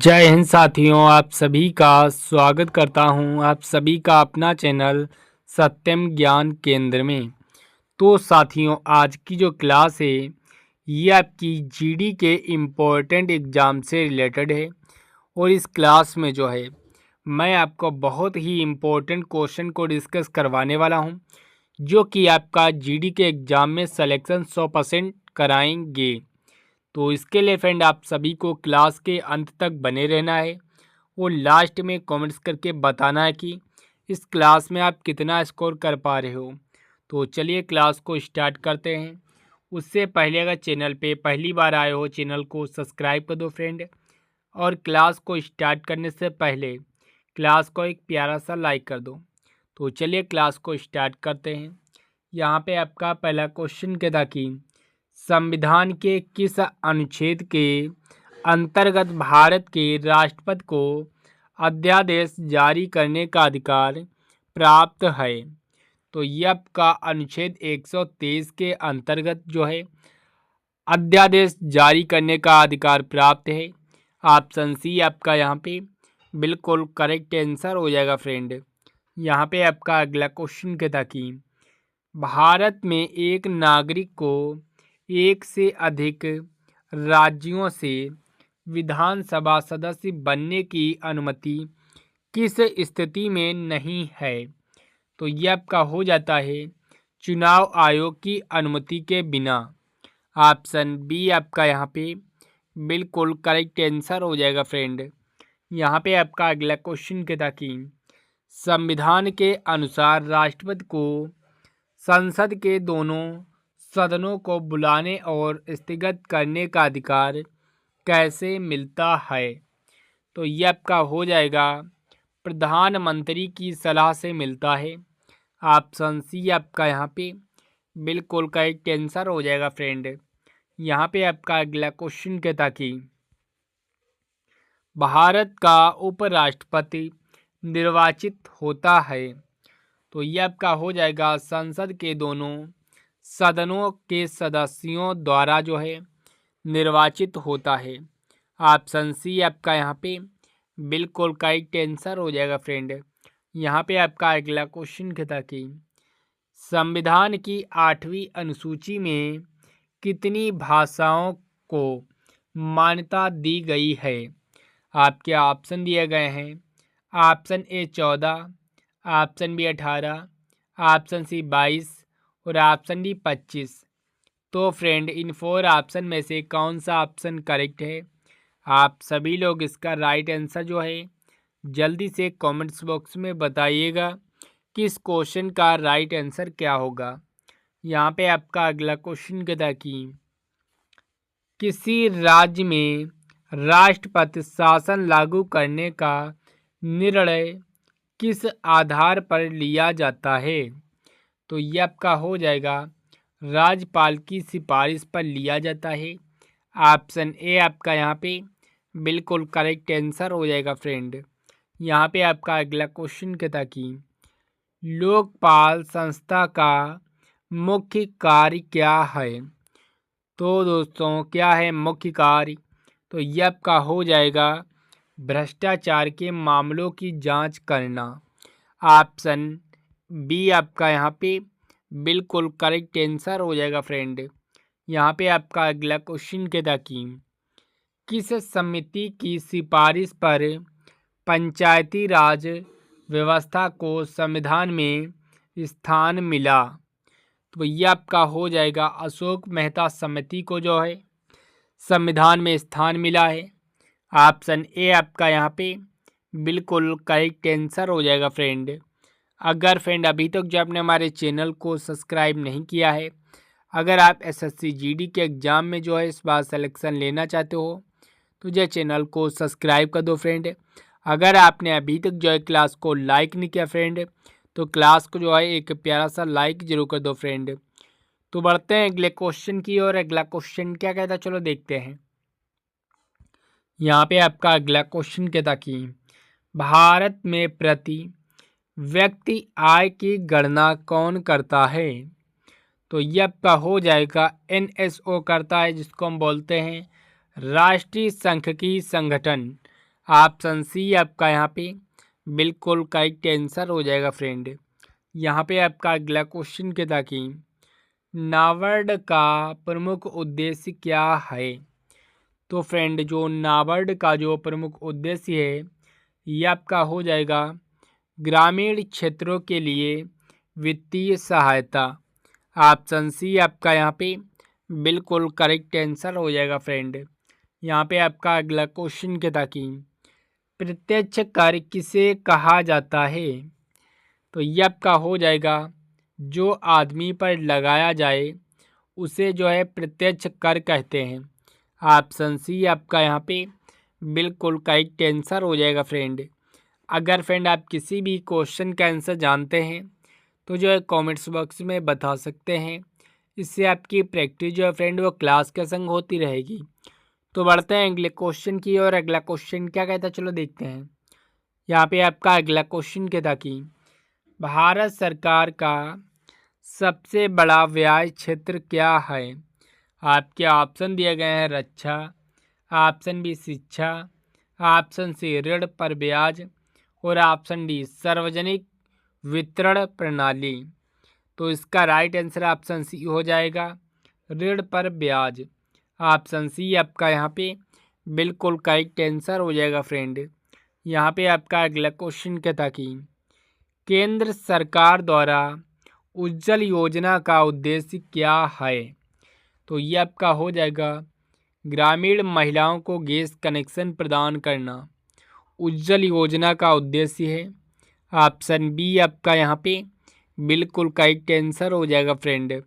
जय हिंद साथियों, आप सभी का स्वागत करता हूं आप सभी का अपना चैनल सत्यम ज्ञान केंद्र में। तो साथियों, आज की जो क्लास है ये आपकी जीडी के इम्पोर्टेंट एग्ज़ाम से रिलेटेड है। और इस क्लास में जो है मैं आपको बहुत ही इम्पोर्टेंट क्वेश्चन को डिस्कस करवाने वाला हूं, जो कि आपका जीडी के एग्ज़ाम में सिलेक्शन 100% कराएंगे। तो इसके लिए फ्रेंड आप सभी को क्लास के अंत तक बने रहना है और लास्ट में कमेंट्स करके बताना है कि इस क्लास में आप कितना स्कोर कर पा रहे हो। तो चलिए क्लास को स्टार्ट करते हैं। उससे पहले अगर चैनल पे पहली बार आए हो, चैनल को सब्सक्राइब कर दो फ्रेंड। और क्लास को स्टार्ट करने से पहले क्लास को एक प्यारा सा लाइक कर दो। तो चलिए क्लास को स्टार्ट करते हैं। यहाँ पे आपका पहला क्वेश्चन कहता कि संविधान के किस अनुच्छेद के अंतर्गत भारत के राष्ट्रपति को अध्यादेश जारी करने का अधिकार प्राप्त है। तो ये आपका अनुच्छेद 123 के अंतर्गत जो है अध्यादेश जारी करने का अधिकार प्राप्त है। ऑप्शन सी आपका यहाँ पे बिल्कुल करेक्ट आंसर हो जाएगा फ्रेंड। यहाँ पे आपका अगला क्वेश्चन कहता कि भारत में एक नागरिक को एक से अधिक राज्यों से विधानसभा सदस्य बनने की अनुमति किस स्थिति में नहीं है। तो यह आपका हो जाता है चुनाव आयोग की अनुमति के बिना। ऑप्शन बी आपका यहाँ पे बिल्कुल करेक्ट आंसर हो जाएगा फ्रेंड। यहाँ पे आपका अगला क्वेश्चन कहता कि संविधान के अनुसार राष्ट्रपति को संसद के दोनों सदनों को बुलाने और स्थगित करने का अधिकार कैसे मिलता है। तो यह आपका हो जाएगा प्रधानमंत्री की सलाह से मिलता है। ऑप्शन सी आपका यहाँ पे बिल्कुल करेक्ट आंसर हो जाएगा फ्रेंड। यहाँ पे आपका अगला क्वेश्चन कहता कि भारत का उपराष्ट्रपति निर्वाचित होता है। तो यह आपका हो जाएगा संसद के दोनों सदनों के सदस्यों द्वारा जो है निर्वाचित होता है। ऑप्शन सी आपका यहाँ पे बिल्कुल करेक्ट आंसर हो जाएगा फ्रेंड। यहाँ पे आपका अगला क्वेश्चन कहता कि संविधान की 8वीं अनुसूची में कितनी भाषाओं को मान्यता दी गई है। आपके ऑप्शन दिए गए हैं। Option A 14, option B 18, option C 22 और ऑप्शन डी 25। तो फ्रेंड इन 4 ऑप्शन में से कौन सा ऑप्शन करेक्ट है। आप सभी लोग इसका राइट आंसर जो है जल्दी से कमेंट्स बॉक्स में बताइएगा कि इस क्वेश्चन का राइट आंसर क्या होगा। यहाँ पे आपका अगला क्वेश्चन कहता कि किसी राज्य में राष्ट्रपति शासन लागू करने का निर्णय किस आधार पर लिया जाता है। तो यह आपका हो जाएगा राज्यपाल की सिफारिश पर लिया जाता है। ऑप्शन ए आपका यहाँ पे बिल्कुल करेक्ट आंसर हो जाएगा फ्रेंड। यहाँ पे आपका अगला क्वेश्चन कहता कि लोकपाल संस्था का मुख्य कार्य क्या है। तो दोस्तों क्या है मुख्य कार्य। तो यह आपका हो जाएगा भ्रष्टाचार के मामलों की जांच करना। ऑप्शन बी आपका यहाँ पे बिल्कुल करेक्ट आंसर हो जाएगा फ्रेंड। यहाँ पे आपका अगला क्वेश्चन कहता कि किस समिति की सिफारिश पर पंचायती राज व्यवस्था को संविधान में स्थान मिला। तो यह आपका हो जाएगा अशोक मेहता समिति को जो है संविधान में स्थान मिला है। ऑप्शन ए आपका यहाँ पे बिल्कुल करेक्ट आंसर हो जाएगा फ्रेंड। अगर फ्रेंड अभी तक जो आपने हमारे चैनल को सब्सक्राइब नहीं किया है, अगर आप एसएससी जीडी के एग्ज़ाम में जो है इस बार सिलेक्शन लेना चाहते हो तो जो चैनल को सब्सक्राइब कर दो फ्रेंड। अगर आपने अभी तक जो है क्लास को लाइक नहीं किया फ्रेंड तो क्लास को जो है एक प्यारा सा लाइक जरूर कर दो फ्रेंड। तो बढ़ते हैं अगले क्वेश्चन की और अगला क्वेश्चन क्या कहता है चलो देखते हैं। यहाँ पे आपका अगला क्वेश्चन कहता कि भारत में प्रति व्यक्ति आय की गणना कौन करता है। तो यह आपका हो जाएगा एनएसओ करता है, जिसको हम बोलते हैं राष्ट्रीय सांख्यिकी संगठन। ऑप्शन सी आपका यहाँ पे बिल्कुल करेक्ट आंसर हो जाएगा फ्रेंड। यहाँ पे आपका अगला क्वेश्चन क्या था कि नाबार्ड का प्रमुख उद्देश्य क्या है। तो फ्रेंड जो नाबार्ड का जो प्रमुख उद्देश्य है ये आपका हो जाएगा ग्रामीण क्षेत्रों के लिए वित्तीय सहायता। ऑप्शन सी आपका यहाँ पे बिल्कुल करेक्ट आंसर हो जाएगा फ्रेंड। यहाँ पे आपका अगला क्वेश्चन क्या था कि प्रत्यक्ष कर किसे कहा जाता है। तो ये आपका हो जाएगा जो आदमी पर लगाया जाए उसे जो है प्रत्यक्ष कर कहते हैं। ऑप्शन सी आपका यहाँ पे बिल्कुल करेक्ट आंसर हो जाएगा फ्रेंड। अगर फ्रेंड आप किसी भी क्वेश्चन का आंसर जानते हैं तो जो है कमेंट्स बॉक्स में बता सकते हैं। इससे आपकी प्रैक्टिस जो है फ्रेंड वो क्लास के संग होती रहेगी। तो बढ़ते हैं अगले क्वेश्चन की और अगला क्वेश्चन क्या कहता है चलो देखते हैं। यहाँ पे आपका अगला क्वेश्चन क्या था कि भारत सरकार का सबसे बड़ा ब्याज क्षेत्र क्या है। आपके ऑप्शन दिए गए हैं रक्षा, ऑप्शन बी शिक्षा, ऑप्शन सी ऋण पर ब्याज और ऑप्शन डी सार्वजनिक वितरण प्रणाली। तो इसका राइट आंसर ऑप्शन सी हो जाएगा ऋण पर ब्याज। ऑप्शन सी आपका यहाँ पे बिल्कुल करेक्ट आंसर हो जाएगा फ्रेंड। यहाँ पे आपका अगला क्वेश्चन क्या था कि केंद्र सरकार द्वारा उज्जवल योजना का उद्देश्य क्या है। तो ये आपका हो जाएगा ग्रामीण महिलाओं को गैस कनेक्शन प्रदान करना उज्जवल योजना का उद्देश्य है। ऑप्शन बी आपका यहाँ पे बिल्कुल करेक्ट आंसर हो जाएगा फ्रेंड।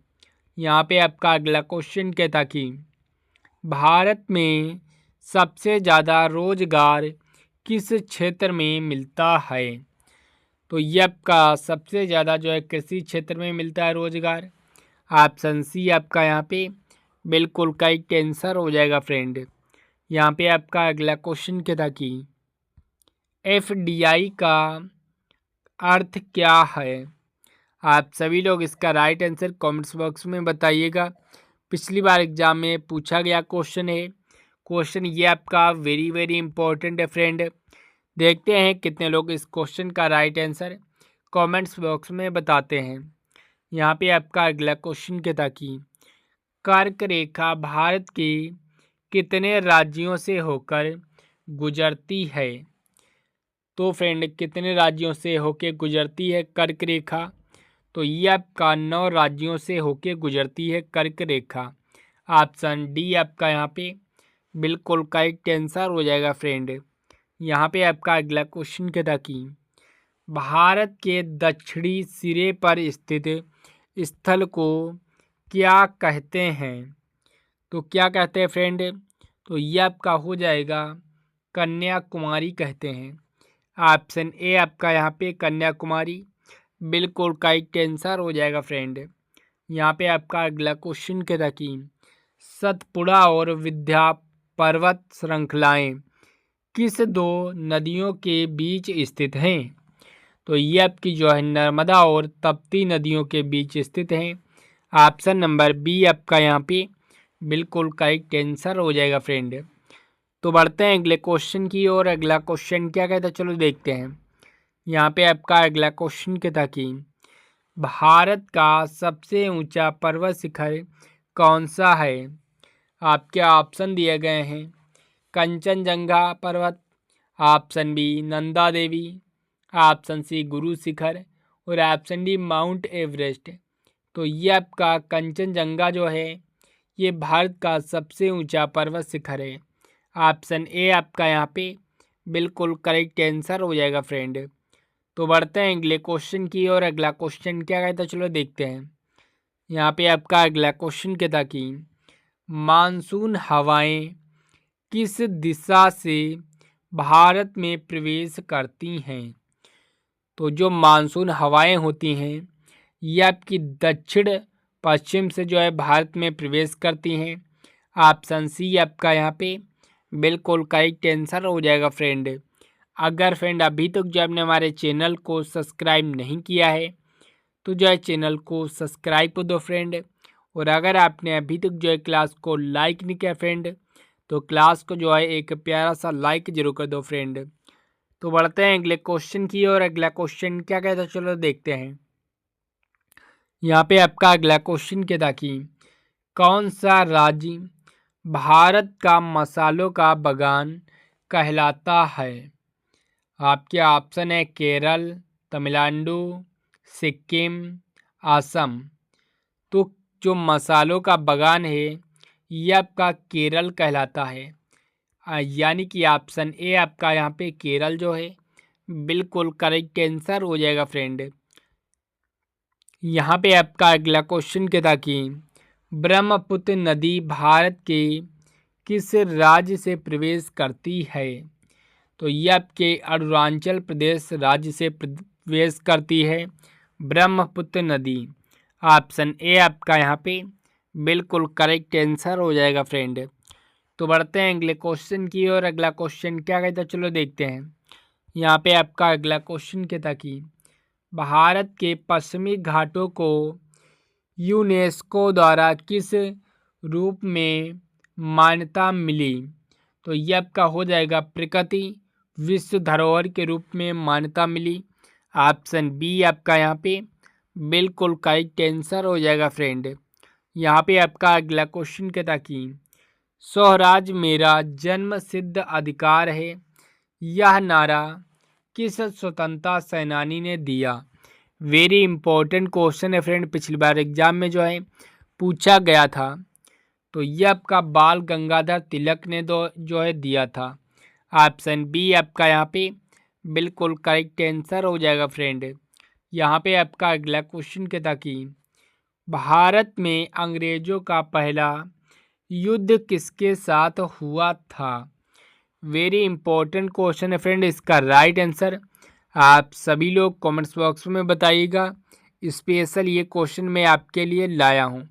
यहाँ पे आपका अगला क्वेश्चन क्या था कि भारत में सबसे ज़्यादा रोजगार किस क्षेत्र में मिलता है। तो ये आपका सबसे ज़्यादा जो है कृषि क्षेत्र में मिलता है रोजगार। ऑप्शन सी आपका यहाँ पे बिल्कुल करेक्ट आंसर हो जाएगा फ्रेंड। यहाँ पे आपका अगला क्वेश्चन क्या था कि एफडीआई का अर्थ क्या है। आप सभी लोग इसका राइट आंसर कमेंट्स बॉक्स में बताइएगा। पिछली बार एग्जाम में पूछा गया क्वेश्चन है। क्वेश्चन ये आपका वेरी वेरी इंपॉर्टेंट है फ्रेंड। देखते हैं कितने लोग इस क्वेश्चन का राइट आंसर कमेंट्स बॉक्स में बताते हैं। यहाँ पे आपका अगला क्वेश्चन क्या था कि कर्क रेखा भारत के कितने राज्यों से होकर गुजरती है। तो फ्रेंड कितने राज्यों से होकर गुजरती है कर्क रेखा। तो ये आपका 9 राज्यों से होकर गुजरती है कर्क रेखा। ऑप्शन डी आपका यहाँ पे बिल्कुल करेक्ट आंसर हो जाएगा फ्रेंड। यहाँ पे आपका अगला क्वेश्चन क्या था कि भारत के दक्षिणी सिरे पर स्थित स्थल को क्या कहते हैं। तो क्या कहते हैं फ्रेंड। तो ये आपका हो जाएगा कन्याकुमारी कहते हैं। ऑप्शन ए आपका यहाँ पे कन्याकुमारी बिल्कुल करेक्ट आंसर हो जाएगा फ्रेंड। यहाँ पे आपका अगला क्वेश्चन क्या था कि सतपुड़ा और विंध्य पर्वत श्रृंखलाएं किस 2 नदियों के बीच स्थित हैं। तो ये आपकी जो है नर्मदा और तप्ती नदियों के बीच स्थित हैं। ऑप्शन नंबर बी आपका यहाँ पे बिल्कुल करेक्ट आंसर हो जाएगा फ्रेंड। तो बढ़ते हैं अगले क्वेश्चन की और अगला क्वेश्चन क्या कहता है चलो देखते हैं। यहाँ पे आपका अगला क्वेश्चन क्या था कि भारत का सबसे ऊंचा पर्वत शिखर कौन सा है। आपके ऑप्शन दिए गए हैं कंचनजंगा पर्वत, option B Nanda Devi, option C Guru Shikhar और ऑप्शन डी माउंट एवरेस्ट। तो ये आपका कंचनजंगा जो है ये भारत का सबसे ऊंचा पर्वत शिखर है। ऑप्शन ए आपका यहाँ पे बिल्कुल करेक्ट आंसर हो जाएगा फ्रेंड। तो बढ़ते हैं अगले क्वेश्चन की और अगला क्वेश्चन क्या कहता है चलो देखते हैं। यहाँ पे आपका अगला क्वेश्चन क्या था कि मानसून हवाएं किस दिशा से भारत में प्रवेश करती हैं। तो जो मानसून हवाएं होती हैं ये आपकी दक्षिण पश्चिम से जो है भारत में प्रवेश करती हैं। ऑप्शन सी आपका यहाँ पे बिल्कुल करेक्ट आंसर हो जाएगा फ्रेंड। अगर फ्रेंड अभी तक जो आपने हमारे चैनल को सब्सक्राइब नहीं किया है तो जो है चैनल को सब्सक्राइब कर दो फ्रेंड। और अगर आपने अभी तक जो है क्लास को लाइक नहीं किया फ्रेंड तो क्लास को जो है एक प्यारा सा लाइक जरूर कर दो फ्रेंड। तो बढ़ते हैं अगले क्वेश्चन की और अगला क्वेश्चन क्या कहता है, चलो देखते हैं। यहाँ पे आपका अगला क्वेश्चन कहता कि कौन सा राज्य भारत का मसालों का बागान कहलाता है। आपके ऑप्शन है केरल, तमिलनाडु, सिक्किम, असम। तो जो मसालों का बागान है ये आपका केरल कहलाता है। यानी कि ऑप्शन ए आपका यहाँ पे केरल जो है बिल्कुल करेक्ट आंसर हो जाएगा फ्रेंड। यहाँ पे आपका अगला क्वेश्चन क्या था कि ब्रह्मपुत्र नदी भारत के किस राज्य से प्रवेश करती है। तो ये आपके अरुणाचल प्रदेश राज्य से प्रवेश करती है ब्रह्मपुत्र नदी। ऑप्शन ए आपका यहाँ पे बिल्कुल करेक्ट आंसर हो जाएगा फ्रेंड। तो बढ़ते हैं अगले क्वेश्चन की और अगला क्वेश्चन क्या कहता है, चलो देखते हैं। यहाँ पे आपका अगला क्वेश्चन क्या था कि भारत के पश्चिमी घाटों को यूनेस्को द्वारा किस रूप में मान्यता मिली। तो ये आपका हो जाएगा प्रकृति विश्व धरोहर के रूप में मान्यता मिली। ऑप्शन बी आपका यहाँ पे बिल्कुल करेक्ट आंसर हो जाएगा फ्रेंड। यहाँ पे आपका अगला क्वेश्चन क्या था कि स्वराज मेरा जन्म सिद्ध अधिकार है, यह नारा किस स्वतंत्रता सेनानी ने दिया। वेरी इंपॉर्टेंट क्वेश्चन है फ्रेंड, पिछली बार एग्जाम में जो है पूछा गया था। तो ये आपका बाल गंगाधर तिलक ने जो है दिया था। ऑप्शन बी आपका यहाँ पे बिल्कुल करेक्ट आंसर हो जाएगा फ्रेंड। यहाँ पे आपका अगला क्वेश्चन क्या था कि भारत में अंग्रेजों का पहला युद्ध किसके साथ हुआ था। वेरी इंपॉर्टेंट क्वेश्चन है फ्रेंड, इसका राइट आंसर आप सभी लोग कमेंट्स बॉक्स में बताइएगा। स्पेशल ये क्वेश्चन मैं आपके लिए लाया हूँ,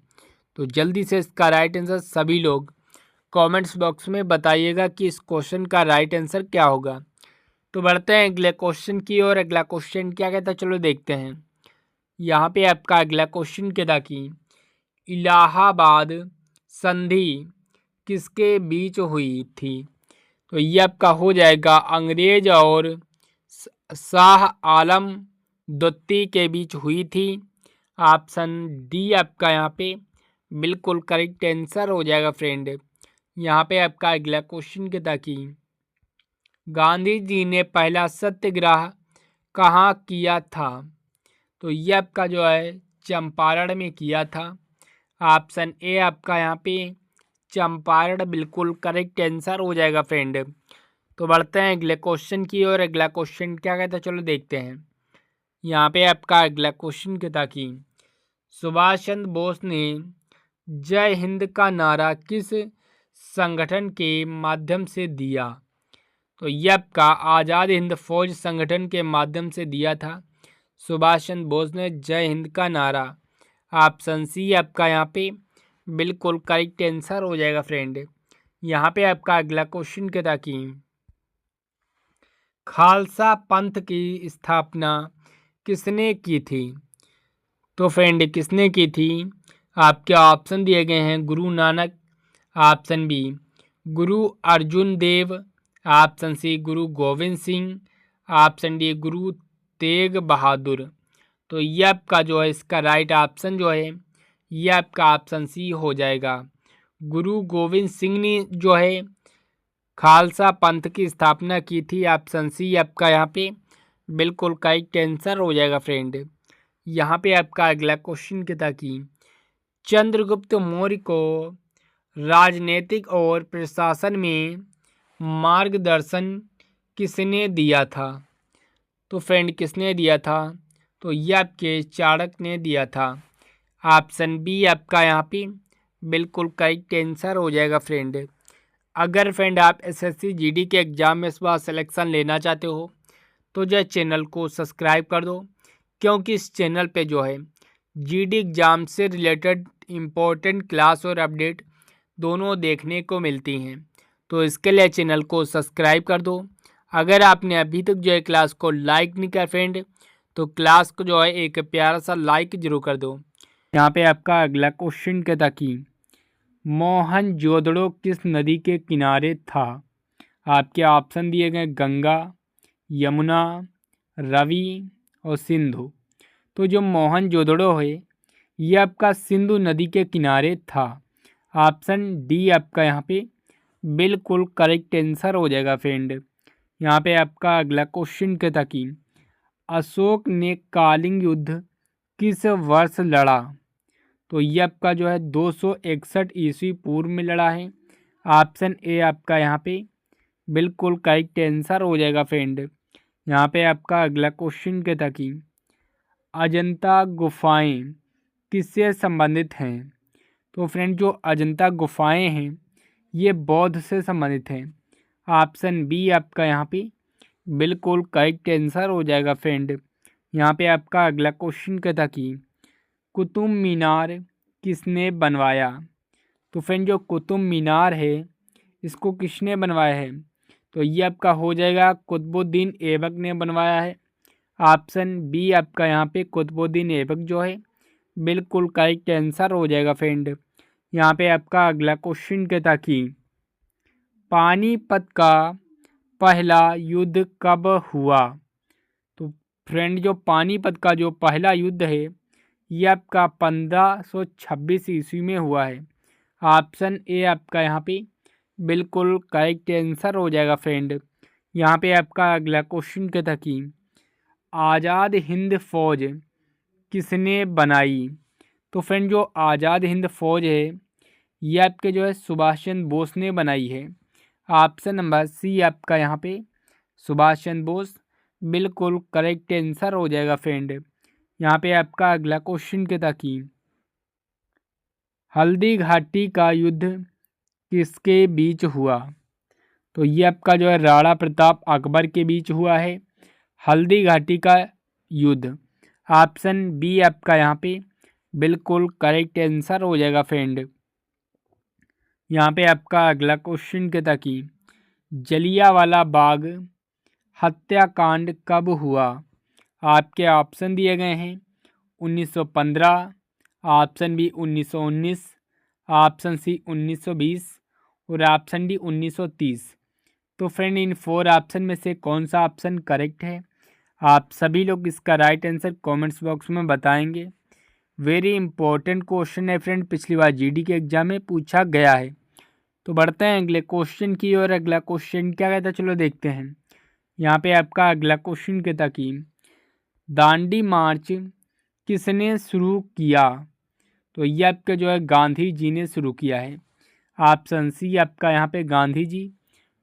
तो जल्दी से इसका राइट आंसर सभी लोग कमेंट्स बॉक्स में बताइएगा कि इस क्वेश्चन का राइट आंसर क्या होगा। तो बढ़ते हैं अगले क्वेश्चन की और अगला क्वेश्चन क्या कहता है, चलो देखते हैं। यहाँ पे आपका अगला क्वेश्चन कहता कि इलाहाबाद संधि किसके बीच हुई थी। तो ये आपका हो जाएगा अंग्रेज और शाह आलम द्वितीय के बीच हुई थी। ऑप्शन डी आपका यहाँ पे बिल्कुल करेक्ट आंसर हो जाएगा फ्रेंड। यहाँ पे आपका अगला क्वेश्चन क्या था कि गांधी जी ने पहला सत्याग्रह कहाँ किया था। तो ये आपका जो है चंपारण में किया था। ऑप्शन ए आपका यहाँ पे चंपारण बिल्कुल करेक्ट आंसर हो जाएगा फ्रेंड। तो बढ़ते हैं अगले क्वेश्चन की और अगला क्वेश्चन क्या कहता है, चलो देखते हैं। यहाँ पे आपका अगला क्वेश्चन क्या था कि सुभाष चंद्र बोस ने जय हिंद का नारा किस संगठन के माध्यम से दिया। तो यह आपका आज़ाद हिंद फौज संगठन के माध्यम से दिया था सुभाष चंद्र बोस ने जय हिंद का नारा। ऑप्शन सी आपका यहाँ पे बिल्कुल करेक्ट आंसर हो जाएगा फ्रेंड। यहाँ पे आपका अगला क्वेश्चन क्या था कि खालसा पंथ की स्थापना किसने की थी। तो फ्रेंड किसने की थी, आपके ऑप्शन दिए गए हैं गुरु नानक, ऑप्शन बी गुरु अर्जुन देव, ऑप्शन सी गुरु गोविंद सिंह, ऑप्शन डी गुरु तेग बहादुर। तो ये आपका जो है इसका राइट ऑप्शन जो है ये आपका ऑप्शन सी हो जाएगा। गुरु गोविंद सिंह ने जो है खालसा पंथ की स्थापना की थी। ऑप्शन सी आपका यहाँ पे बिल्कुल करेक्ट आंसर हो जाएगा फ्रेंड। यहाँ पे आपका अगला क्वेश्चन क्या था कि चंद्रगुप्त मौर्य को राजनीतिक और प्रशासन में मार्गदर्शन किसने दिया था। तो फ्रेंड किसने दिया था, तो ये आपके चाणक्य ने दिया था। ऑप्शन बी आपका यहाँ पे बिल्कुल करेक्ट आंसर हो जाएगा फ्रेंड। अगर फ्रेंड आप एसएससी जीडी के एग्ज़ाम में इस बार सिलेक्शन लेना चाहते हो तो जो चैनल को सब्सक्राइब कर दो, क्योंकि इस चैनल पे जो है जीडी एग्ज़ाम से रिलेटेड इम्पोर्टेंट क्लास और अपडेट दोनों देखने को मिलती हैं। तो इसके लिए चैनल को सब्सक्राइब कर दो। अगर आपने अभी तक जो है क्लास को लाइक नहीं किया फ्रेंड तो क्लास को जो है एक प्यारा सा लाइक जरूर कर दो। यहाँ पे आपका अगला क्वेश्चन क्या था कि मोहनजोदड़ो किस नदी के किनारे था? आपके ऑप्शन दिए गए गंगा, यमुना, रवि और सिंधु। तो जो मोहनजोदड़ो है ये आपका सिंधु नदी के किनारे था। ऑप्शन डी आपका यहाँ पे बिल्कुल करेक्ट आंसर हो जाएगा फ्रेंड। यहाँ पे आपका अगला क्वेश्चन क्या था कि अशोक ने कलिंग युद्ध किस वर्ष लड़ा? तो ये आपका जो है 261 ईस्वी पूर्व में लड़ा है। ऑप्शन ए आपका यहाँ पे बिल्कुल करेक्ट आंसर हो जाएगा फ्रेंड। यहाँ पे आपका अगला क्वेश्चन क्या था कि अजंता गुफाएं किससे संबंधित हैं? तो फ्रेंड जो अजंता गुफाएं हैं ये बौद्ध से संबंधित हैं। ऑप्शन बी आपका यहाँ पे बिल्कुल करेक्ट आंसर हो जाएगा फ्रेंड। यहाँ पे आपका अगला क्वेश्चन क्या था कि कुतुब मीनार किसने बनवाया? तो फ्रेंड जो कुतुब मीनार है इसको किसने बनवाया है? तो ये आपका हो जाएगा कुतुबुद्दीन ऐबक ने बनवाया है। ऑप्शन बी आपका यहाँ पे कुतुबुद्दीन ऐबक जो है बिल्कुल करेक्ट आंसर हो जाएगा फ्रेंड। यहाँ पे आपका अगला क्वेश्चन क्या था कि पानीपत का पहला युद्ध कब हुआ? तो फ्रेंड जो पानीपत का जो पहला युद्ध है ये आपका 1526 ईस्वी में हुआ है। ऑप्शन ए आपका यहाँ पे बिल्कुल करेक्ट आंसर हो जाएगा फ्रेंड। यहाँ पे आपका अगला क्वेश्चन क्या था कि आज़ाद हिंद फौज किसने बनाई? तो फ्रेंड जो आज़ाद हिंद फौज है ये आपके जो है सुभाष चंद्र बोस ने बनाई है। ऑप्शन नंबर सी आपका यहाँ पे सुभाष चंद्र बोस बिल्कुल करेक्ट आंसर हो जाएगा फ्रेंड। यहाँ पे आपका अगला क्वेश्चन क्या था कि हल्दी घाटी का युद्ध किसके बीच हुआ? तो ये आपका जो है राणा प्रताप अकबर के बीच हुआ है हल्दी घाटी का युद्ध। ऑप्शन बी आपका यहाँ पे बिल्कुल करेक्ट आंसर हो जाएगा फ्रेंड। यहाँ पे आपका अगला क्वेश्चन क्या था कि जलियांवाला बाग हत्याकांड कब हुआ? आपके ऑप्शन दिए गए हैं 1915, ऑप्शन बी 1919, ऑप्शन सी 1920 और ऑप्शन डी 1930। तो फ्रेंड इन 4 ऑप्शन में से कौन सा ऑप्शन करेक्ट है? आप सभी लोग इसका राइट आंसर कमेंट्स बॉक्स में बताएंगे। वेरी इंपॉर्टेंट क्वेश्चन है फ्रेंड, पिछली बार जीडी के एग्जाम में पूछा गया है। तो बढ़ते हैं अगले क्वेश्चन की और अगला क्वेश्चन क्या कहता है चलो देखते हैं। यहाँ पे आपका अगला क्वेश्चन कहता कि दांडी मार्च किसने शुरू किया? तो ये आपका जो है गांधी जी ने शुरू किया है। ऑप्शन सी आपका यहाँ पे गांधी जी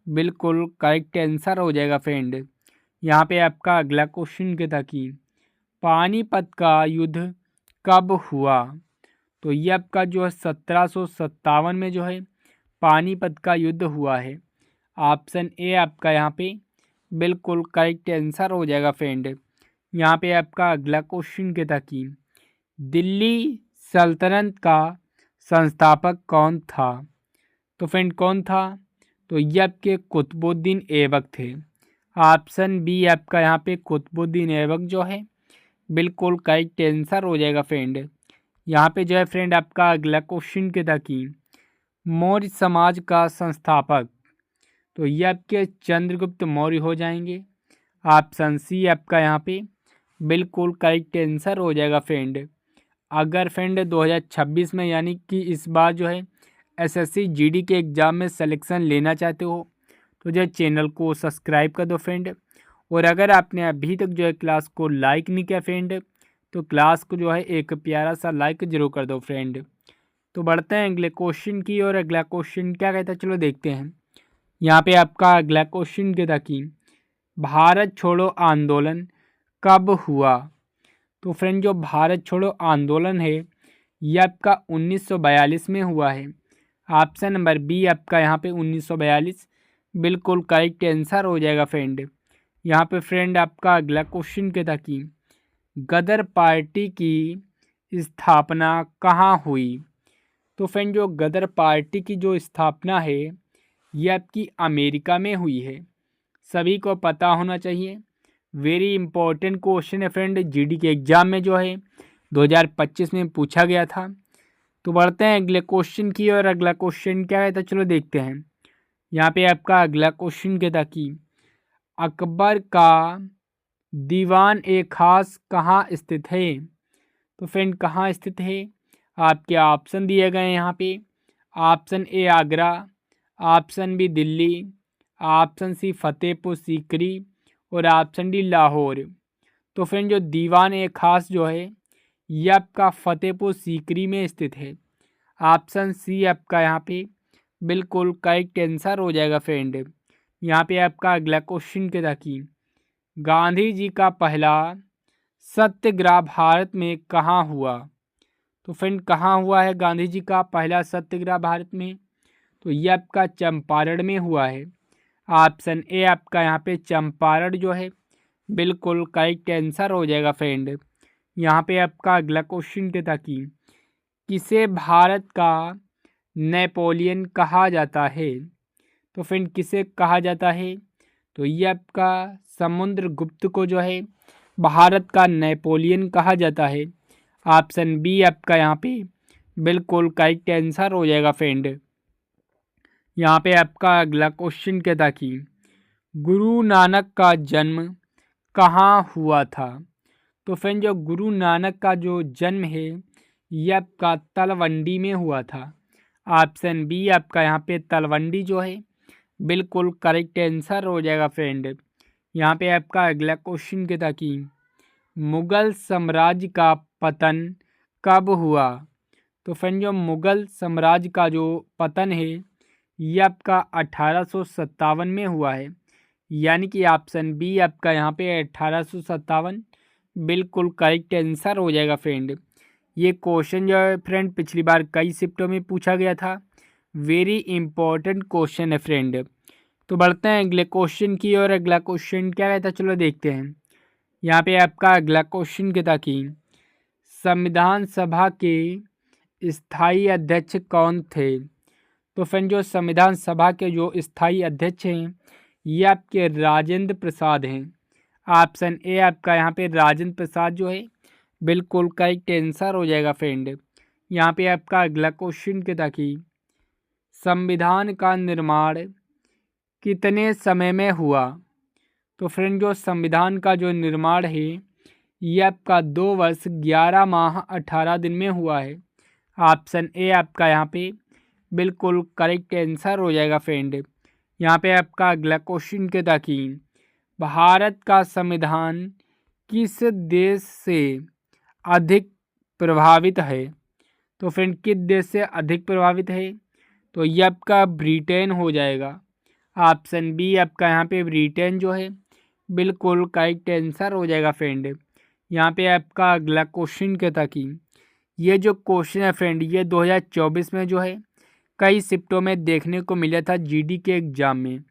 बिल्कुल करेक्ट आंसर हो जाएगा फ्रेंड। यहाँ पे आपका अगला क्वेश्चन क्या था कि पानीपत का युद्ध कब हुआ? तो ये आपका जो है 1757 में जो है पानीपत का युद्ध हुआ है। ऑप्शन ए आपका यहाँ पे बिल्कुल करेक्ट आंसर हो जाएगा फ्रेंड। यहाँ पे आपका अगला क्वेश्चन क्या था कि दिल्ली सल्तनत का संस्थापक कौन था? तो फ्रेंड कौन था? तो ये आपके कुतुबुद्दीन ऐबक थे। ऑप्शन बी आपका यहाँ पे कुतुबुद्दीन ऐबक जो है बिल्कुल करेक्ट आंसर हो जाएगा फ्रेंड। यहाँ पे जो है फ्रेंड आपका अगला क्वेश्चन क्या था कि मौर्य समाज का संस्थापक? तो ये आपके चंद्रगुप्त मौर्य हो जाएंगे। ऑप्शन सी आपका यहाँ पे बिल्कुल करेक्ट आंसर हो जाएगा फ्रेंड। अगर फ्रेंड 2026 में यानी कि इस बार जो है एसएससी जीडी के एग्ज़ाम में सिलेक्शन लेना चाहते हो तो जो है चैनल को सब्सक्राइब कर दो फ्रेंड। और अगर आपने अभी तक जो है क्लास को लाइक नहीं किया फ्रेंड तो क्लास को जो है एक प्यारा सा लाइक जरूर कर दो फ्रेंड। तो बढ़ते हैं अगले क्वेश्चन की और अगला क्वेश्चन क्या कहता है चलो देखते हैं। यहाँ पे आपका अगला क्वेश्चन क्या था कि भारत छोड़ो आंदोलन कब हुआ? तो फ्रेंड जो भारत छोड़ो आंदोलन है ये आपका 1942 में हुआ है। ऑप्शन नंबर बी आपका यहाँ पे 1942 बिल्कुल करेक्ट आंसर हो जाएगा फ्रेंड। यहाँ पे फ्रेंड आपका अगला क्वेश्चन क्या था कि गदर पार्टी की स्थापना कहाँ हुई? तो फ्रेंड जो गदर पार्टी की जो स्थापना है ये आपकी अमेरिका में हुई है। सभी को पता होना चाहिए। वेरी इंपॉर्टेंट क्वेश्चन है फ्रेंड, जीडी के एग्ज़ाम में जो है 2025 में पूछा गया था। तो बढ़ते हैं अगले क्वेश्चन की और अगला क्वेश्चन क्या है तो चलो देखते हैं। यहाँ पे आपका अगला क्वेश्चन कहता कि अकबर का दीवान ए खास कहाँ स्थित है। तो फ्रेंड कहाँ स्थित है, आपके ऑप्शन दिए गए हैं यहाँ पे। Option A Agra, option B Delhi, option C Fatehpur Sikri और ऑप्शन डी लाहौर। तो फ्रेंड जो दीवान ए खास जो है ये आपका फतेहपुर सीकरी में स्थित है। ऑप्शन सी आपका यहाँ पे बिल्कुल करेक्ट आंसर हो जाएगा फ्रेंड। यहाँ पे आपका अगला क्वेश्चन कहता कि गांधी जी का पहला सत्याग्रह भारत में कहाँ हुआ। तो फ्रेंड कहाँ हुआ है गांधी जी का पहला सत्याग्रह भारत में, तो ये आपका चंपारण में हुआ है। ऑप्शन ए आपका यहाँ पे चंपारण जो है बिल्कुल करेक्ट आंसर हो जाएगा फ्रेंड। यहाँ पे आपका अगला क्वेश्चन कहता कि किसे भारत का नेपोलियन कहा जाता है। तो फ्रेंड किसे कहा जाता है, तो ये आपका समुद्रगुप्त को जो है भारत का नेपोलियन कहा जाता है। ऑप्शन बी आपका यहाँ पे बिल्कुल करेक्ट आंसर हो जाएगा फ्रेंड। यहाँ पे आपका अगला क्वेश्चन कहता कि गुरु नानक का जन्म कहाँ हुआ था। तो फ्रेंड जो गुरु नानक का जो जन्म है ये आपका तलवंडी में हुआ था। ऑप्शन बी आपका यहाँ पे तलवंडी जो है बिल्कुल करेक्ट आंसर हो जाएगा फ्रेंड। यहाँ पे आपका अगला क्वेश्चन कहता कि मुगल साम्राज्य का पतन कब हुआ। तो फ्रेंड जो मुगल साम्राज्य का जो पतन है ये आपका 1857 में हुआ है। यानी कि ऑप्शन बी आपका यहाँ पे 1857 बिल्कुल करेक्ट आंसर हो जाएगा फ्रेंड। ये क्वेश्चन जो है फ्रेंड पिछली बार कई शिफ्टों में पूछा गया था, वेरी इंपॉर्टेंट क्वेश्चन है फ्रेंड। तो बढ़ते हैं अगले क्वेश्चन की और अगला क्वेश्चन क्या रहता है चलो देखते हैं। यहाँ पे आपका अगला क्वेश्चन कहता कि संविधान सभा के स्थायी अध्यक्ष कौन थे। तो फ्रेंड जो संविधान सभा के जो स्थायी अध्यक्ष हैं ये आपके राजेंद्र प्रसाद हैं। ऑप्शन ए आपका यहाँ पे राजेंद्र प्रसाद जो है बिल्कुल करेक्ट आंसर हो जाएगा फ्रेंड। यहाँ पे आपका अगला क्वेश्चन कहता कि संविधान का निर्माण कितने समय में हुआ। तो फ्रेंड जो संविधान का जो निर्माण है ये आपका 2 वर्ष 11 माह 18 दिन में हुआ है। ऑप्शन ए आपका यहाँ पे बिल्कुल करेक्ट आंसर हो जाएगा फ्रेंड। यहाँ पे आपका अगला क्वेश्चन कहता कि भारत का संविधान किस देश से अधिक प्रभावित है। तो फ्रेंड किस देश से अधिक प्रभावित है, तो ये आपका ब्रिटेन हो जाएगा। ऑप्शन बी आपका यहाँ पे ब्रिटेन जो है बिल्कुल करेक्ट आंसर हो जाएगा फ्रेंड। यहाँ पे आपका अगला क्वेश्चन कहता कि ये जो क्वेश्चन है फ्रेंड ये 2024 में जो है कई शिफ्टों में देखने को मिला था जीडी के एग्जाम में।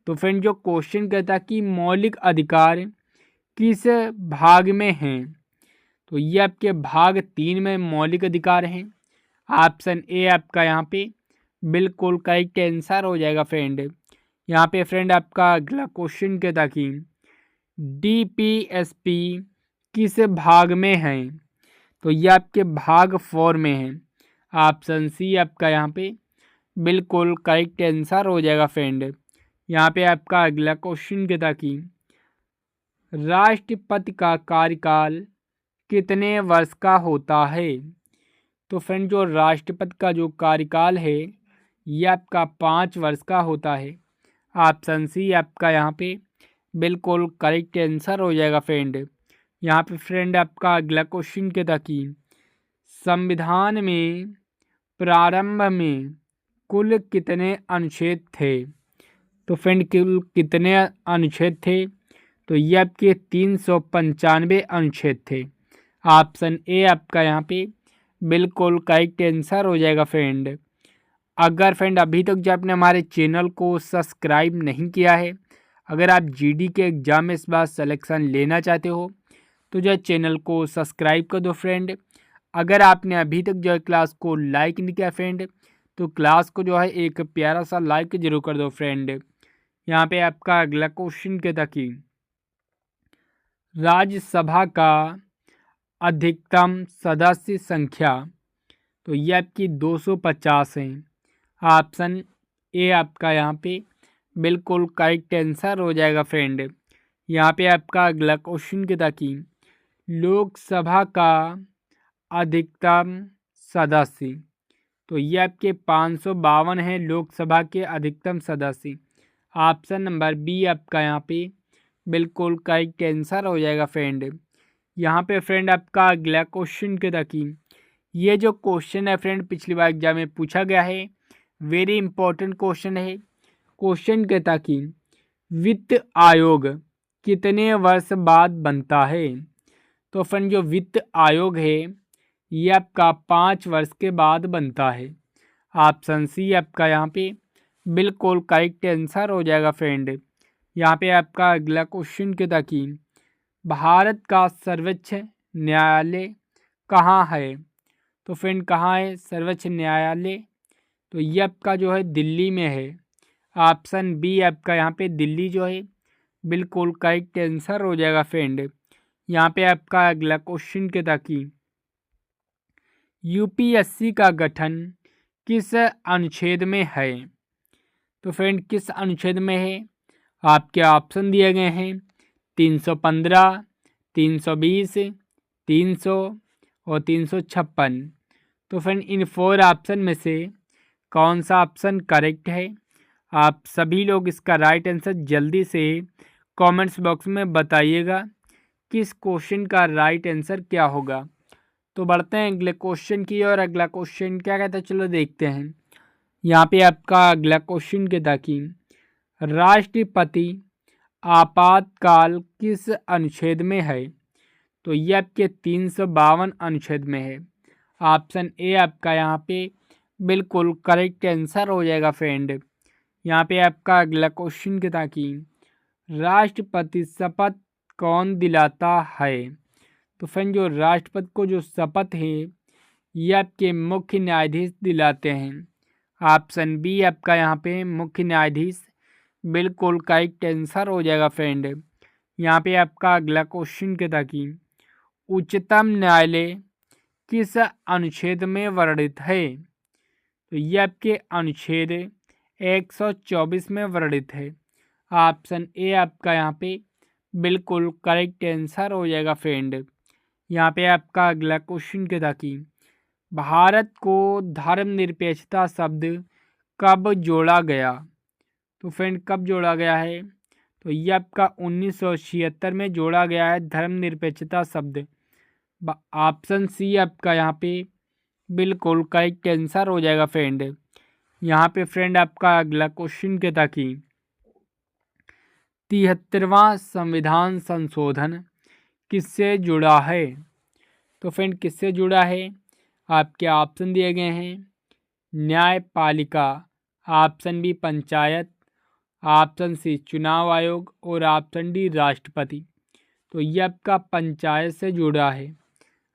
तो फ्रेंड जो क्वेश्चन कहता कि मौलिक अधिकार किस भाग में हैं। तो ये आपके भाग 3 में मौलिक अधिकार हैं। ऑप्शन ए आपका यहाँ पे बिल्कुल करेक्ट आंसर हो जाएगा फ्रेंड। यहाँ पे फ्रेंड आपका अगला क्वेश्चन कहता कि डीपीएसपी किस भाग में है। तो ये आपके भाग 4 में है। ऑप्शन सी आपका यहाँ पे बिल्कुल करेक्ट आंसर हो जाएगा फ्रेंड। यहाँ पे आपका अगला क्वेश्चन कहता कि राष्ट्रपति का कार्यकाल कितने वर्ष का होता है। तो फ्रेंड जो राष्ट्रपति का जो कार्यकाल है ये आपका 5 वर्ष का होता है। ऑप्शन सी आपका यहाँ पे बिल्कुल करेक्ट आंसर हो जाएगा फ्रेंड। यहाँ पे फ्रेंड आपका अगला क्वेश्चन कहता कि संविधान में प्रारंभ में कुल कितने अनुच्छेद थे। तो फ्रेंड कुल कितने अनुच्छेद थे, तो ये आपके 395 अनुच्छेद थे। ऑप्शन ए आपका यहाँ पे बिल्कुल करेक्ट आंसर हो जाएगा फ्रेंड। अगर फ्रेंड अभी तक जो आपने हमारे चैनल को सब्सक्राइब नहीं किया है, अगर आप जीडी के एग्ज़ाम में इस बार सिलेक्शन लेना चाहते हो तो जो चैनल को सब्सक्राइब कर दो फ्रेंड। अगर आपने अभी तक जो है क्लास को लाइक नहीं किया फ्रेंड तो क्लास को जो है एक प्यारा सा लाइक जरूर कर दो फ्रेंड। यहाँ पे आपका अगला क्वेश्चन कहता कि राज्यसभा का अधिकतम सदस्य संख्या। तो ये आपकी 250 है। ऑप्शन ए आपका यहाँ पे बिल्कुल करेक्ट आंसर हो जाएगा फ्रेंड। यहाँ पे आपका अगला क्वेश्चन क्या था कि लोकसभा का अधिकतम सदस्य, तो ये आपके 552 है लोकसभा के अधिकतम सदस्य। ऑप्शन नंबर बी आपका यहाँ पे बिल्कुल करेक्ट आंसर हो जाएगा फ्रेंड। यहाँ पे फ्रेंड आपका अगला क्वेश्चन क्या था कि ये जो क्वेश्चन है फ्रेंड पिछली बार एग्जाम में पूछा गया है, वेरी इंपॉर्टेंट क्वेश्चन है। क्वेश्चन क्या था कि वित्त आयोग कितने वर्ष बाद बनता है। तो फ्रेंड जो वित्त आयोग है ये आपका 5 वर्ष के बाद बनता है। ऑप्शन सी आपका यहाँ पे बिल्कुल करेक्ट आंसर हो जाएगा फ्रेंड। यहाँ पे आपका अगला क्वेश्चन क्या था कि भारत का सर्वोच्च न्यायालय कहाँ है। तो फ्रेंड कहाँ है सर्वोच्च न्यायालय, तो ये आपका जो है दिल्ली में है। ऑप्शन बी आपका यहाँ पे दिल्ली जो है बिल्कुल करेक्ट आंसर हो जाएगा फ्रेंड। यहाँ पे आपका अगला क्वेश्चन क्या था कि यूपीएससी का गठन किस अनुच्छेद में है। तो फ्रेंड किस अनुच्छेद में है, आपके ऑप्शन दिए गए हैं 315, 320, 300 और 356। तो फ्रेंड इन 4 ऑप्शन में से कौन सा ऑप्शन करेक्ट है, आप सभी लोग इसका राइट आंसर जल्दी से कमेंट्स बॉक्स में बताइएगा किस क्वेश्चन का राइट आंसर क्या होगा। तो बढ़ते हैं अगले क्वेश्चन की और अगला क्वेश्चन क्या कहता है चलो देखते हैं। यहाँ पे आपका अगला क्वेश्चन क्या था कि राष्ट्रपति आपातकाल किस अनुच्छेद में है। तो ये आपके 352 अनुच्छेद में है। ऑप्शन ए आपका यहाँ पे बिल्कुल करेक्ट आंसर हो जाएगा फ्रेंड। यहाँ पे आपका अगला क्वेश्चन क्या था कि राष्ट्रपति शपथ कौन दिलाता है। तो फ्रेंड जो राष्ट्रपति को जो शपथ है ये आपके मुख्य न्यायाधीश दिलाते हैं। ऑप्शन बी आपका यहाँ पे मुख्य न्यायाधीश बिल्कुल करेक्ट आंसर हो जाएगा फ्रेंड। यहाँ पे आपका अगला क्वेश्चन क्या था कि उच्चतम न्यायालय किस अनुच्छेद में वर्णित है। तो ये आपके अनुच्छेद 124 में वर्णित है। ऑप्शन ए आपका यहाँ पे बिल्कुल करेक्ट आंसर हो जाएगा फ्रेंड। यहाँ पे आपका अगला क्वेश्चन क्या था कि भारत को धर्मनिरपेक्षता शब्द कब जोड़ा गया। तो फ्रेंड कब जोड़ा गया है, तो ये आपका 1976 में जोड़ा गया है धर्मनिरपेक्षता शब्द। ऑप्शन सी आपका यहाँ पे बिल्कुल करेक्ट आंसर हो जाएगा फ्रेंड। यहाँ पे फ्रेंड आपका अगला क्वेश्चन क्या था कि 73वां संविधान संशोधन किससे जुड़ा है। तो फ्रेंड किससे जुड़ा है, आपके ऑप्शन दिए गए हैं न्यायपालिका, option B panchayat, option C चुनाव आयोग और ऑप्शन डी राष्ट्रपति। तो ये आपका पंचायत से जुड़ा है।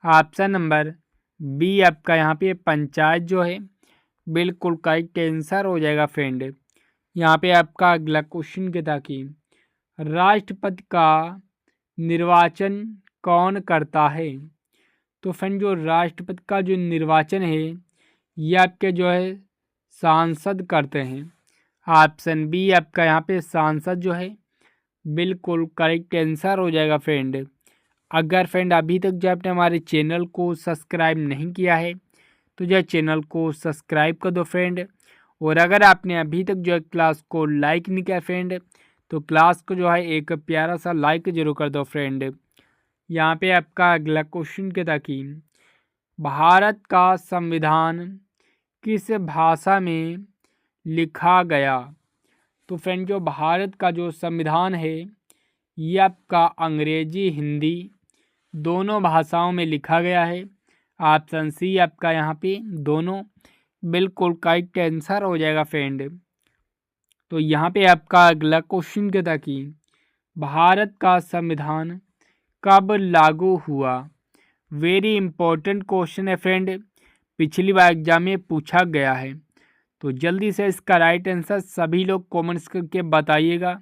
ऑप्शन नंबर बी आपका यहाँ पे पंचायत जो है बिल्कुल करेक्ट आंसर हो जाएगा फ्रेंड। यहाँ पे आपका अगला क्वेश्चन क्या था कि राष्ट्रपति का निर्वाचन कौन करता है। तो फ्रेंड जो राष्ट्रपति का जो निर्वाचन है ये आपके जो है सांसद करते हैं। ऑप्शन बी आपका यहाँ पे सांसद जो है बिल्कुल करेक्ट आंसर हो जाएगा फ्रेंड। अगर फ्रेंड अभी तक जो आपने हमारे चैनल को सब्सक्राइब नहीं किया है तो जो चैनल को सब्सक्राइब कर दो फ्रेंड। और अगर आपने अभी तक जो है क्लास को लाइक नहीं किया फ्रेंड तो क्लास को जो है एक प्यारा सा लाइक जरूर कर दो फ्रेंड। यहाँ पे आपका अगला क्वेश्चन क्या था कि भारत का संविधान किस भाषा में लिखा गया। तो फ्रेंड जो भारत का जो संविधान है ये आपका अंग्रेजी हिंदी दोनों भाषाओं में लिखा गया है। ऑप्शन सी आपका यहाँ पे दोनों बिल्कुल करेक्ट आंसर हो जाएगा फ्रेंड। तो यहाँ पे आपका अगला क्वेश्चन क्या था कि भारत का संविधान कब लागू हुआ। वेरी इंपॉर्टेंट क्वेश्चन है फ्रेंड, पिछली बार एग्जाम में पूछा गया है। तो जल्दी से इसका राइट आंसर सभी लोग कमेंट्स करके बताइएगा।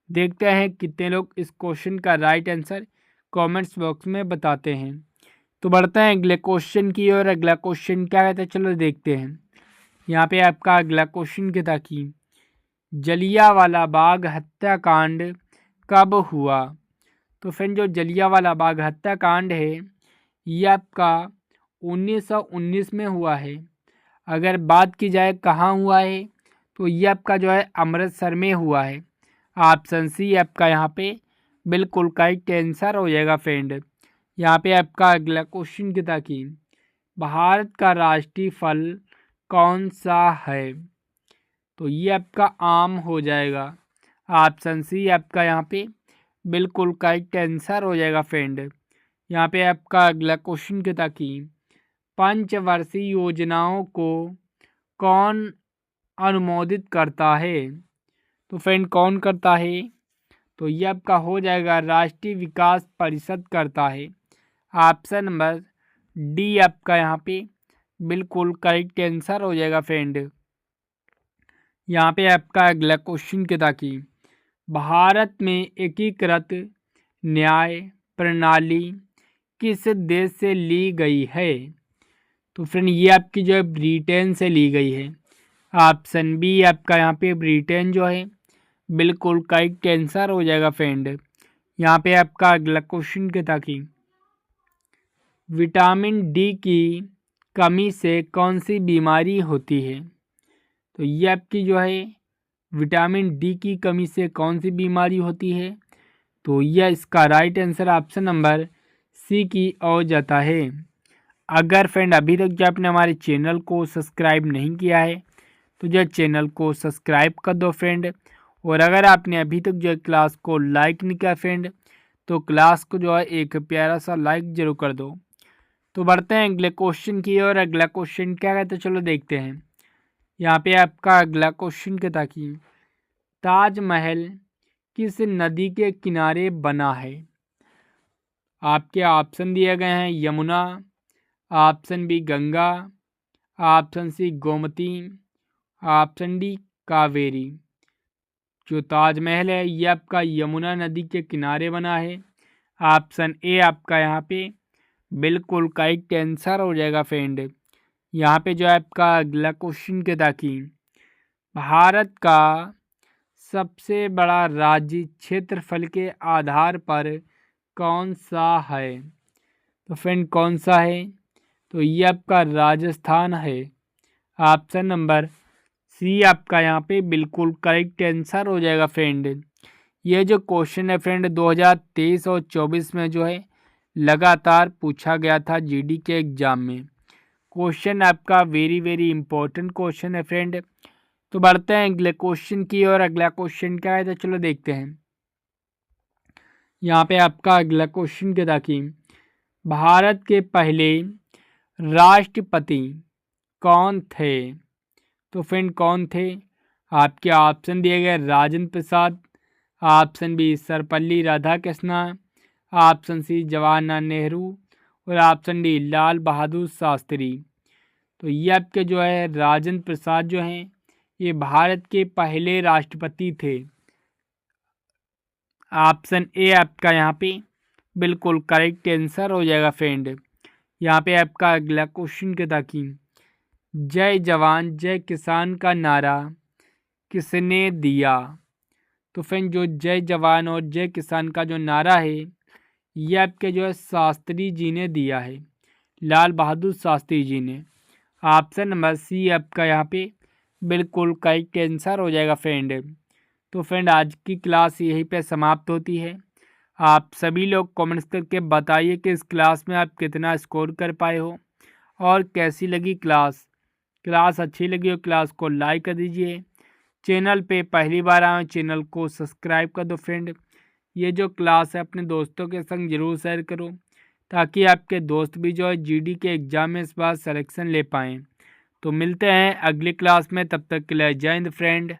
देखते हैं कितने लोग इस क्वेश्चन का राइट आंसर कमेंट्स बॉक्स में बताते हैं। तो बढ़ते हैं अगले क्वेश्चन की ओर। अगला क्वेश्चन क्या कहता है, चलो देखते हैं। यहाँ पे आपका अगला क्वेश्चन क्या था कि जलियांवाला बाग हत्याकांड कब हुआ। तो फ्रेंड जो जलियांवाला बाग हत्याकांड है ये आपका 1919 में हुआ है। अगर बात की जाए कहाँ हुआ है तो ये आपका जो है अमृतसर में हुआ है। ऑप्शन सी आपका यहाँ पे बिल्कुल करेक्ट आंसर हो जाएगा फ्रेंड। यहाँ पे आपका अगला क्वेश्चन क्या था कि भारत का राष्ट्रीय फल कौन सा है। तो ये आपका आम हो जाएगा। ऑप्शन सी आपका यहाँ पे बिल्कुल करेक्ट आंसर हो जाएगा फ्रेंड। यहाँ पे आपका अगला क्वेश्चन क्या था कि पंचवर्षीय योजनाओं को कौन अनुमोदित करता है। तो फ्रेंड कौन करता है, तो ये आपका हो जाएगा राष्ट्रीय विकास परिषद करता है। ऑप्शन नंबर डी आपका यहाँ पे बिल्कुल करेक्ट आंसर हो जाएगा फ्रेंड। यहाँ पे आपका अगला क्वेश्चन क्या था कि भारत में एकीकृत न्याय प्रणाली किस देश से ली गई है। तो फ्रेंड ये आपकी जो है ब्रिटेन से ली गई है। ऑप्शन बी आपका यहाँ पे ब्रिटेन जो है बिल्कुल करेक्ट आंसर हो जाएगा फ्रेंड। यहाँ पे आपका अगला क्वेश्चन क्या था कि विटामिन डी की कमी से कौन सी बीमारी होती है। तो ये आपकी जो है विटामिन डी की कमी से कौन सी बीमारी होती है, तो यह इसका right answer option number C की ओर जाता है। अगर फ्रेंड अभी तक जो आपने हमारे चैनल को सब्सक्राइब नहीं किया है तो जो चैनल को सब्सक्राइब कर दो फ्रेंड। और अगर आपने अभी तक जो क्लास को लाइक नहीं किया फ्रेंड तो क्लास को जो है एक प्यारा सा लाइक जरूर कर दो। तो बढ़ते हैं अगले क्वेश्चन की ओर। अगला क्वेश्चन क्या कहते हैं, चलो देखते हैं। यहाँ पे आपका अगला क्वेश्चन क्या था कि ताजमहल किस नदी के किनारे बना है। आपके ऑप्शन दिए गए हैं Yamuna, option B Ganga, option C Gomti, option D Kaveri. जो ताजमहल है ये आपका यमुना नदी के किनारे बना है। ऑप्शन ए आपका यहाँ पे बिल्कुल करेक्ट आंसर हो जाएगा फ्रेंड। यहाँ पे जो है आपका अगला क्वेश्चन क्या था कि भारत का सबसे बड़ा राज्य क्षेत्रफल के आधार पर कौन सा है। तो फ्रेंड कौन सा है, तो ये आपका राजस्थान है। ऑप्शन नंबर सी आपका यहाँ पे बिल्कुल करेक्ट आंसर हो जाएगा फ्रेंड। ये जो क्वेश्चन है फ्रेंड 2023 और 24 में जो है लगातार पूछा गया था जीडी के एग्ज़ाम में। क्वेश्चन आपका वेरी इंपॉर्टेंट क्वेश्चन है फ्रेंड। तो बढ़ते हैं अगले क्वेश्चन की और अगला क्वेश्चन क्या है, तो चलो देखते हैं। यहाँ पे आपका अगला क्वेश्चन क्या था कि भारत के पहले राष्ट्रपति कौन थे। तो फ्रेंड कौन थे, आपके ऑप्शन दिए गए Rajendra Prasad, option B Sarvepalli Radhakrishna, option C Jawaharlal Nehru और ऑप्शन डी लाल बहादुर शास्त्री। तो ये आपके जो है राजेंद्र प्रसाद जो हैं ये भारत के पहले राष्ट्रपति थे। ऑप्शन ए आपका यहाँ पे बिल्कुल करेक्ट आंसर हो जाएगा फ्रेंड। यहाँ पे आपका अगला क्वेश्चन क्या था कि जय जवान जय किसान का नारा किसने दिया। तो फ्रेंड जो जय जवान और जय किसान का जो नारा है ये आपके जो है शास्त्री जी ने दिया है, लाल बहादुर शास्त्री जी ने। ऑप्शन नंबर सी आपका यहाँ पे बिल्कुल करेक्ट आंसर हो जाएगा फ्रेंड। तो फ्रेंड आज की क्लास यहीं पे समाप्त होती है। आप सभी लोग कमेंट्स करके बताइए कि इस क्लास में आप कितना स्कोर कर पाए हो और कैसी लगी क्लास। क्लास अच्छी लगी हो क्लास को लाइक कर दीजिए। चैनल पे पहली बार आए चैनल को सब्सक्राइब कर दो फ्रेंड। ये जो क्लास है अपने दोस्तों के संग ज़रूर शेयर करो ताकि आपके दोस्त भी जो है जीडी के एग्ज़ाम में इस बार सिलेक्शन ले पाएँ। तो मिलते हैं अगली क्लास में, तब तक के लिए जय हिंद फ्रेंड।